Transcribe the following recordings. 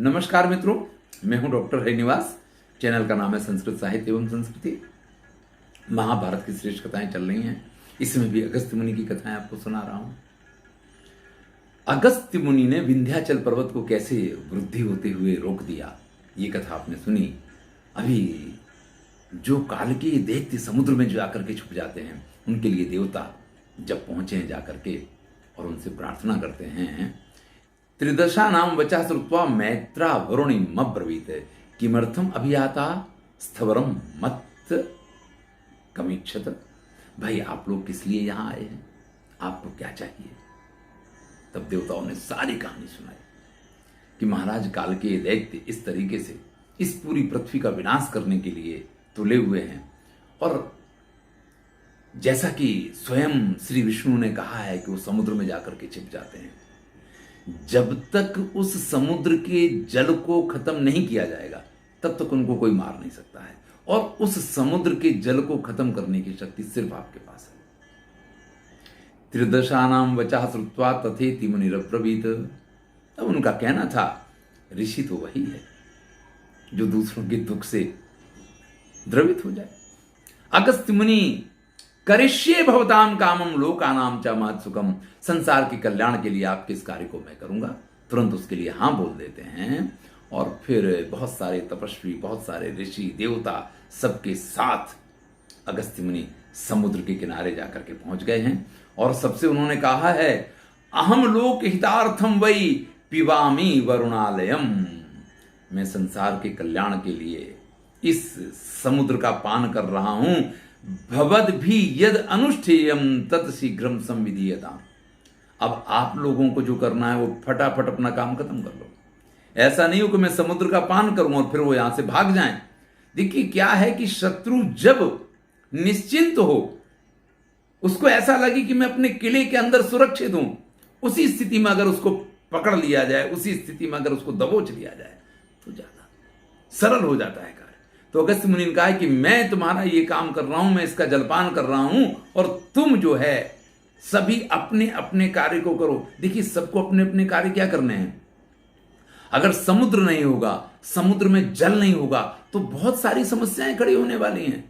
नमस्कार मित्रों, मैं हूं डॉक्टर हरिनिवास। चैनल का नाम है संस्कृत साहित्य एवं संस्कृति। महाभारत की श्रेष्ठ कथाएं चल रही हैं, इसमें भी अगस्त्य मुनि की कथाएं आपको सुना रहा हूं। अगस्त्य मुनि ने विंध्याचल पर्वत को कैसे वृद्धि होते हुए रोक दिया, ये कथा आपने सुनी। अभी जो काल के दैत्य समुद्र में जाकर के छुप जाते हैं, उनके लिए देवता जब पहुंचे हैं जाकर के और उनसे प्रार्थना करते हैं, त्रिदशा नाम वचा श्रुत्वा मैत्रा वरुणिमब्रवीत किमर्थम अभियाता स्थवरम मत कमीक्षत। भाई आप लोग किस लिए यहां आए हैं, आपको क्या चाहिए? तब देवताओं ने सारी कहानी सुनाई कि महाराज काल के दैत्य इस तरीके से इस पूरी पृथ्वी का विनाश करने के लिए तुले हुए हैं, और जैसा कि स्वयं श्री विष्णु ने कहा है कि वो समुद्र में जाकर के छिप जाते हैं। जब तक उस समुद्र के जल को खत्म नहीं किया जाएगा तब तक उनको कोई मार नहीं सकता है, और उस समुद्र के जल को खत्म करने की शक्ति सिर्फ आपके पास है। त्रिदशानाम वचा श्रुत्वा तथेति मुनिरब्रवीत। तब उनका कहना था, ऋषि तो वही है जो दूसरों के दुख से द्रवित हो जाए। अगस्त्य मुनि करिष्ये भवताम कामम लोकानाम च महत्सुखम। संसार के कल्याण के लिए आपके इस कार्य को मैं करूंगा। तुरंत उसके लिए हां बोल देते हैं, और फिर बहुत सारे तपस्वी, बहुत सारे ऋषि देवता सबके साथ अगस्त्य मुनि समुद्र के किनारे जाकर के पहुंच गए हैं, और सबसे उन्होंने कहा है, अहम लोक हितार्थम वै पिबामी वरुणालयम। मैं संसार के कल्याण के लिए इस समुद्र का पान कर रहा हूं। भवद भी यद अनुष्ठेयम तत् शीघ्रम संविधीयताम। अब आप लोगों को जो करना है वो फटाफट अपना काम खत्म कर लो। ऐसा नहीं हो कि मैं समुद्र का पान करूं और फिर वो यहां से भाग जाएं। देखिए क्या है कि शत्रु जब निश्चिंत हो, उसको ऐसा लगे कि मैं अपने किले के अंदर सुरक्षित हूं, उसी स्थिति में अगर उसको पकड़ लिया जाए, उसी स्थिति में अगर उसको दबोच लिया जाए तो ज्यादा सरल हो जाता है कार्य। तो अगस्त्य मुनि ने कहा है कि मैं तुम्हारा ये काम कर रहा हूं, मैं इसका जलपान कर रहा हूं, और तुम जो है सभी अपने अपने कार्य को करो। देखिए सबको अपने अपने कार्य क्या करने हैं। अगर समुद्र नहीं होगा, समुद्र में जल नहीं होगा, तो बहुत सारी समस्याएं खड़ी होने वाली हैं।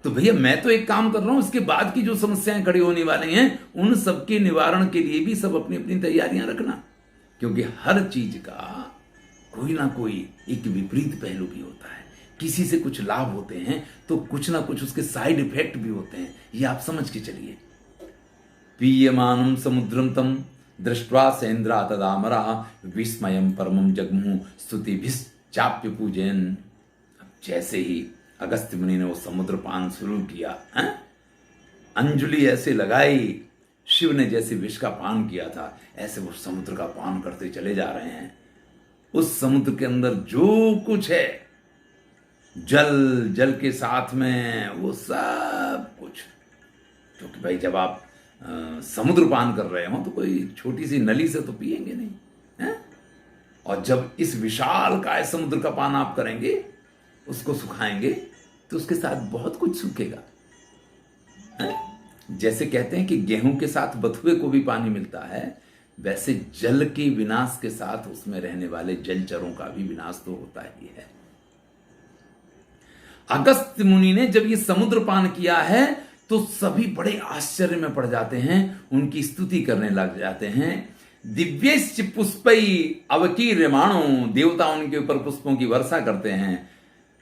तो भैया मैं तो एक काम कर रहा हूं, इसके बाद की जो समस्याएं खड़ी होने वाली हैं उन सबके निवारण के लिए भी सब अपनी अपनी तैयारियां रखना, क्योंकि हर चीज का कोई ना कोई एक विपरीत पहलू भी होता है। किसी से कुछ लाभ होते हैं तो कुछ ना कुछ उसके साइड इफेक्ट भी होते हैं, ये आप समझ के चलिए। पीयमानम समुद्रम तम दृष्ट्वा सेन्द्रा तदामरा विस्मयम परमम जगमु स्तुतिभिश्चाप्य पूजयन्। अब जैसे ही अगस्त्य मुनि ने वो समुद्र पान शुरू किया, अंजलि ऐसे लगाई, शिव ने जैसे विष का पान किया था ऐसे वो समुद्र का पान करते चले जा रहे हैं। उस समुद्र के अंदर जो कुछ है, जल, जल के साथ में वो सब कुछ, क्योंकि भाई जब आप समुद्र पान कर रहे हो तो कोई छोटी सी नली से तो पिएंगे नहीं है? और जब इस विशाल काय समुद्र का पान आप करेंगे, उसको सुखाएंगे तो उसके साथ बहुत कुछ सूखेगा है? जैसे कहते हैं कि गेहूं के साथ बथुए को भी पानी मिलता है, वैसे जल के विनाश के साथ उसमें रहने वाले जलचरों का भी विनाश तो होता ही है। अगस्त्य मुनि ने जब ये समुद्र पान किया है तो सभी बड़े आश्चर्य में पड़ जाते हैं, उनकी स्तुति करने लग जाते हैं। दिव्यश्च पुष्पै अवकीर्यमाणो। देवता उनके ऊपर पुष्पों की वर्षा करते हैं।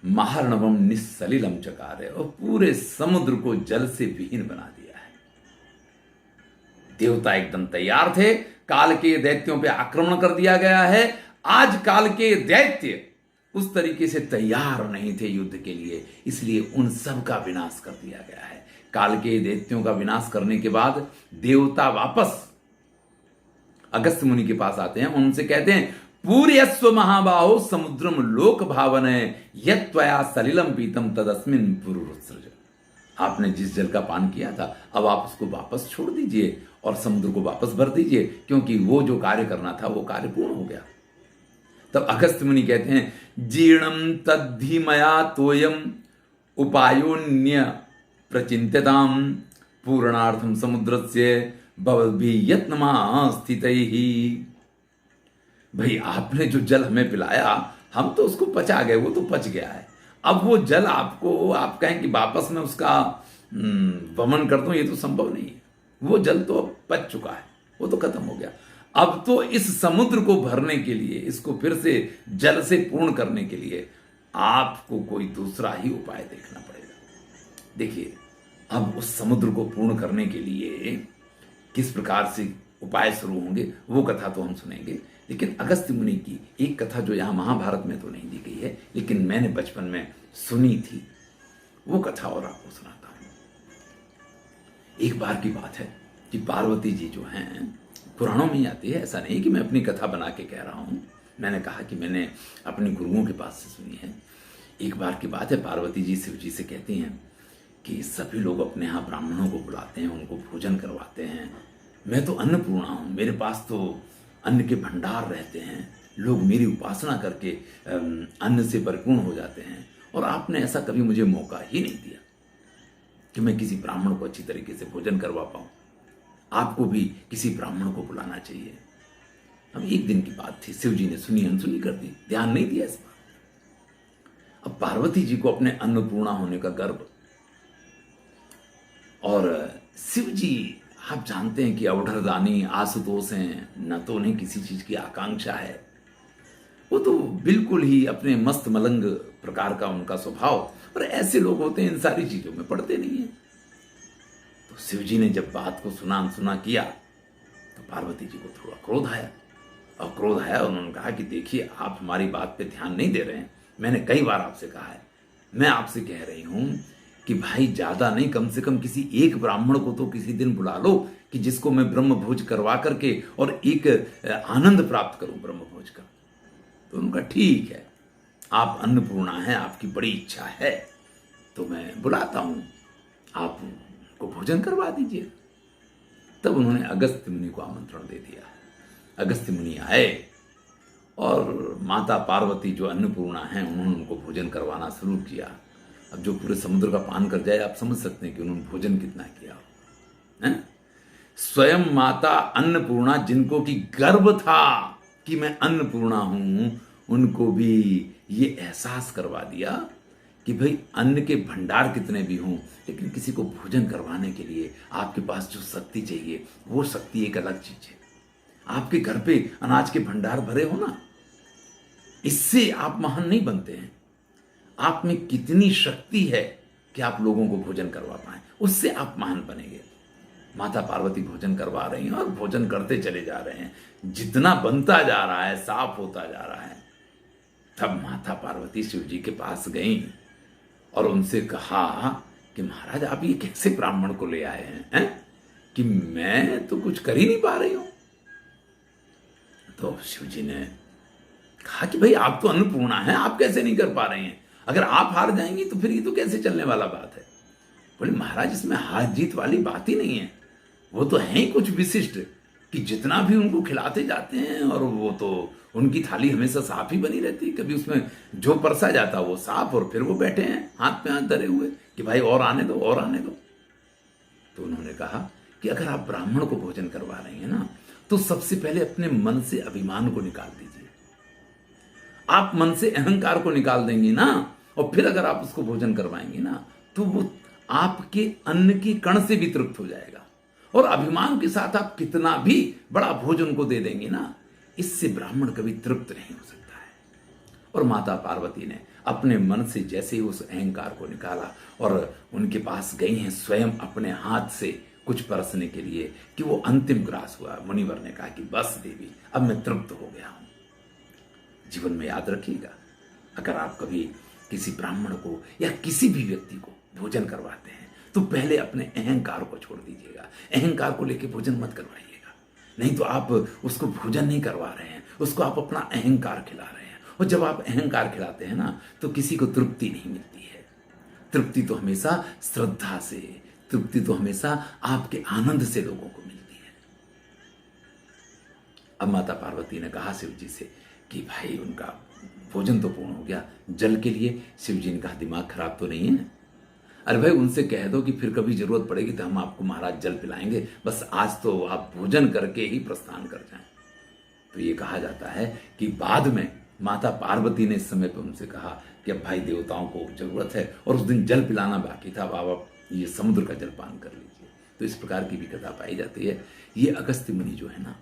महार्णवम निस्सलिलम चकार, और पूरे समुद्र को जल से विहीन बना दिया है। देवता एकदम तैयार थे, काल के दैत्यों पे आक्रमण कर दिया गया है। आज काल के दैत्य उस तरीके से तैयार नहीं थे युद्ध के लिए, इसलिए उन सब का विनाश कर दिया गया है। काल के दैत्यों का विनाश करने के बाद देवता वापस अगस्त्य मुनि के पास आते हैं, उनसे कहते हैं, पूर्यस्व महाबाहो समुद्रम लोक भावने यत्वया सलिलम पीतम तदस्मिन पुरुरुत्सृज। आपने जिस जल का पान किया था अब आप उसको वापस छोड़ दीजिए और समुद्र को वापस भर दीजिए, क्योंकि वो जो कार्य करना था वो कार्य पूर्ण हो गया। तब अगस्त्य मुनि कहते हैं, जीर्णम तद्धीमया तोयम उपायोन्य प्रचिंत्यताम पूर्णार्थम समुद्रस्य भवद्भिः यत्नमा स्थितैः। भाई आपने जो जल हमें पिलाया, हम तो उसको पचा गए, वो तो पच गया है। अब वो जल आपको, आप कहें कि वापस में उसका वमन कर दूं, ये तो संभव नहीं है। वो जल तो अब पच चुका है, वो तो खत्म हो गया। अब तो इस समुद्र को भरने के लिए, इसको फिर से जल से पूर्ण करने के लिए आपको कोई दूसरा ही उपाय देखना पड़ेगा। देखिए, अब उस समुद्र को पूर्ण करने के लिए किस प्रकार से उपाय शुरू होंगे, वो कथा तो हम सुनेंगे। लेकिन अगस्त्य मुनि की एक कथा जो यहां महाभारत में तो नहीं दी गई है, लेकिन मैंने बचपन में सुनी थी, वो कथा और आपको सुनाता हूं। एक बार की बात है कि पार्वती जी जो हैं, पुराणों में ही आती है, ऐसा नहीं कि मैं अपनी कथा बना के कह रहा हूं। मैंने कहा कि मैंने अपने गुरुओं के पास से सुनी है। एक बार की बात है, पार्वती जी शिव जी से कहती हैं कि सभी लोग अपने यहाँ ब्राह्मणों को बुलाते हैं, उनको भोजन करवाते हैं। मैं तो अन्नपूर्णा हूँ, मेरे पास तो अन्न के भंडार रहते हैं, लोग मेरी उपासना करके अन्न से परिपूर्ण हो जाते हैं, और आपने ऐसा कभी मुझे मौका ही नहीं दिया कि मैं किसी ब्राह्मण को अच्छी तरीके से भोजन करवा पाऊँ। आपको भी किसी ब्राह्मण को बुलाना चाहिए। अब एक दिन की बात थी, शिव जी ने सुनी अनसुनी कर दी, ध्यान नहीं दिया इस बात। अब पार्वती जी को अपने अन्नपूर्णा होने का गर्व, और शिव जी आप जानते हैं कि अवढरदानी आशुतोष हैं, न तो उन्हें किसी चीज की आकांक्षा है, वो तो बिल्कुल ही अपने मस्त मलंग प्रकार का उनका स्वभाव, और ऐसे लोग होते हैं इन सारी चीजों में पड़ते नहीं है। तो शिव जी ने जब बात को सुना अनसुना किया, तो पार्वती जी को थोड़ा क्रोध आया, और क्रोध आया, उन्होंने कहा कि देखिए, आप हमारी बात पे ध्यान नहीं दे रहे हैं। मैंने कई बार आपसे कहा है, मैं आपसे कह रही हूं कि भाई ज्यादा नहीं, कम से कम किसी एक ब्राह्मण को तो किसी दिन बुला लो कि जिसको मैं ब्रह्म भोज करवा करके और एक आनंद प्राप्त करूं ब्रह्म भोज का। तो उनका ठीक है, आप अन्नपूर्णा हैं, आपकी बड़ी इच्छा है, तो मैं बुलाता हूं, आप उनको भोजन करवा दीजिए। तब उन्होंने अगस्त्य मुनि को आमंत्रण दे दिया। अगस्त्य मुनि आए, और माता पार्वती जो अन्नपूर्णा हैं, उन्होंने उनको भोजन करवाना शुरू किया। अब जो पूरे समुद्र का पान कर जाए, आप समझ सकते हैं कि उन्होंने भोजन कितना किया है? स्वयं माता अन्नपूर्णा, जिनको कि गर्व था कि मैं अन्नपूर्णा हूं, उनको भी ये एहसास करवा दिया कि भाई अन्न के भंडार कितने भी हों, लेकिन किसी को भोजन करवाने के लिए आपके पास जो शक्ति चाहिए, वो शक्ति एक अलग चीज है। आपके घर पे अनाज के भंडार भरे हो ना, इससे आप महान नहीं बनते हैं। आप में कितनी शक्ति है कि आप लोगों को भोजन करवा पाए, उससे आप महान बनेंगे। माता पार्वती भोजन करवा रही हैं, और भोजन करते चले जा रहे हैं, जितना बनता जा रहा है, साफ होता जा रहा है। तब माता पार्वती शिव जी के पास गई और उनसे कहा कि महाराज, आप ये कैसे ब्राह्मण को ले आए हैं, कि मैं तो कुछ कर ही नहीं पा रही हूं। तो शिव जी ने कहा कि भाई आप तो अन्नपूर्णा हैं, आप कैसे नहीं कर पा रहे हैं? अगर आप हार जाएंगी तो फिर ये तो कैसे चलने वाला बात है। बोले महाराज, इसमें हार जीत वाली बात ही नहीं है, वो तो है ही कुछ विशिष्ट कि जितना भी उनको खिलाते जाते हैं, और वो तो उनकी थाली हमेशा साफ ही बनी रहती है, कभी उसमें जो परसा जाता वो साफ, और फिर वो बैठे हैं हाथ पे हाथ धरे हुए कि भाई और आने दो, और आने दो। तो उन्होंने कहा कि अगर आप ब्राह्मण को भोजन करवा रही हैं ना, तो सबसे पहले अपने मन से अभिमान को निकाल दीजिए। आप मन से अहंकार को निकाल देंगी ना, और फिर अगर आप उसको भोजन करवाएंगे ना, तो वो आपके अन्न के कण से भी तृप्त हो जाएगा, और अभिमान के साथ आप कितना भी बड़ा भोजन को दे देंगे ना, इससे ब्राह्मण कभी तृप्त नहीं हो सकता है। और माता पार्वती ने अपने मन से जैसे ही उस अहंकार को निकाला, और उनके पास गई हैं स्वयं अपने हाथ से कुछ परसने के लिए, कि वो अंतिम ग्रास हुआ। मुनिवर ने कहा कि बस देवी, अब मैं तृप्त हो गया हूं। जीवन में याद रखिएगा, अगर आप कभी किसी ब्राह्मण को या किसी भी व्यक्ति को भोजन करवाते हैं, तो पहले अपने अहंकार को छोड़ दीजिएगा। अहंकार को लेकर भोजन मत करवाइएगा, नहीं तो आप उसको भोजन नहीं करवा रहे हैं, उसको आप अपना अहंकार खिला रहे हैं। और जब आप अहंकार खिलाते हैं ना, तो किसी को तृप्ति नहीं मिलती है। तृप्ति तो हमेशा श्रद्धा से, तृप्ति तो हमेशा आपके आनंद से लोगों को मिलती है। अब माता पार्वती ने कहा शिव जी से कि भाई उनका भोजन तो पूर्ण हो गया, जल के लिए। शिव जी ने कहा दिमाग खराब तो नहीं है? अरे भाई, उनसे कह दो कि फिर कभी जरूरत पड़ेगी तो हम आपको महाराज जल पिलाएंगे, बस आज तो आप भोजन करके ही प्रस्थान कर जाएं। तो ये कहा जाता है कि बाद में माता पार्वती ने इस समय पर उनसे कहा कि अब भाई देवताओं को जरूरत है, और उस दिन जल पिलाना बाकी था, बाबा ये समुद्र का जल पान कर लीजिए। तो इस प्रकार की भी कथा पाई जाती है। ये अगस्त्य मुनि जो है ना,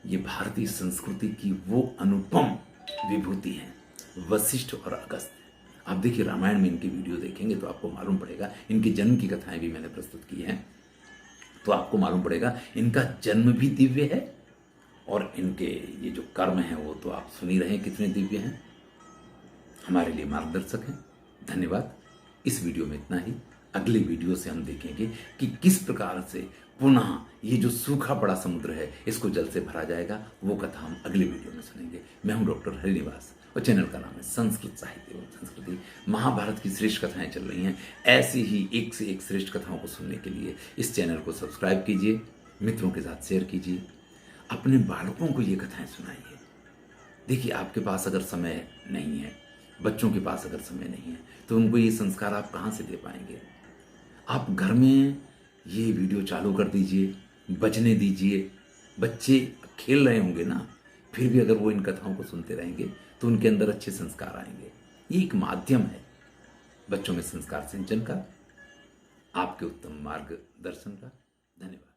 ये भारतीय संस्कृति की वो अनुपम विभूति है, वशिष्ठ और अगस्त्य। आप देखिए रामायण में इनकी वीडियो देखेंगे तो आपको मालूम पड़ेगा, इनके जन्म की कथाएं भी मैंने प्रस्तुत की हैं, तो आपको मालूम पड़ेगा इनका जन्म भी दिव्य है, और इनके ये जो कर्म हैं वो तो आप सुन ही रहे हैं कितने दिव्य हैं, हमारे लिए मार्गदर्शक हैं। धन्यवाद। इस वीडियो में इतना ही। अगले वीडियो से हम देखेंगे कि किस प्रकार से पुनः ये जो सूखा पड़ा समुद्र है इसको जल से भरा जाएगा। वो कथा हम अगले वीडियो में सुनेंगे। मैं हूं डॉक्टर हरिनिवास और चैनल का नाम है संस्कृत साहित्य एवं संस्कृति। महाभारत की श्रेष्ठ कथाएं चल रही हैं। ऐसी ही एक से एक श्रेष्ठ कथाओं को सुनने के लिए इस चैनल को सब्सक्राइब कीजिए, मित्रों के साथ शेयर कीजिए, अपने बालकों को ये कथाएं सुनाइए। देखिए आपके पास अगर समय नहीं है, बच्चों के पास अगर समय नहीं है, तो उनको ये संस्कार आप कहाँ से दे पाएंगे। आप घर में ये वीडियो चालू कर दीजिए, बजने दीजिए, बच्चे खेल रहे होंगे ना, फिर भी अगर वो इन कथाओं को सुनते रहेंगे तो उनके अंदर अच्छे संस्कार आएंगे। ये एक माध्यम है बच्चों में संस्कार सिंचन का, आपके उत्तम मार्गदर्शन का। धन्यवाद।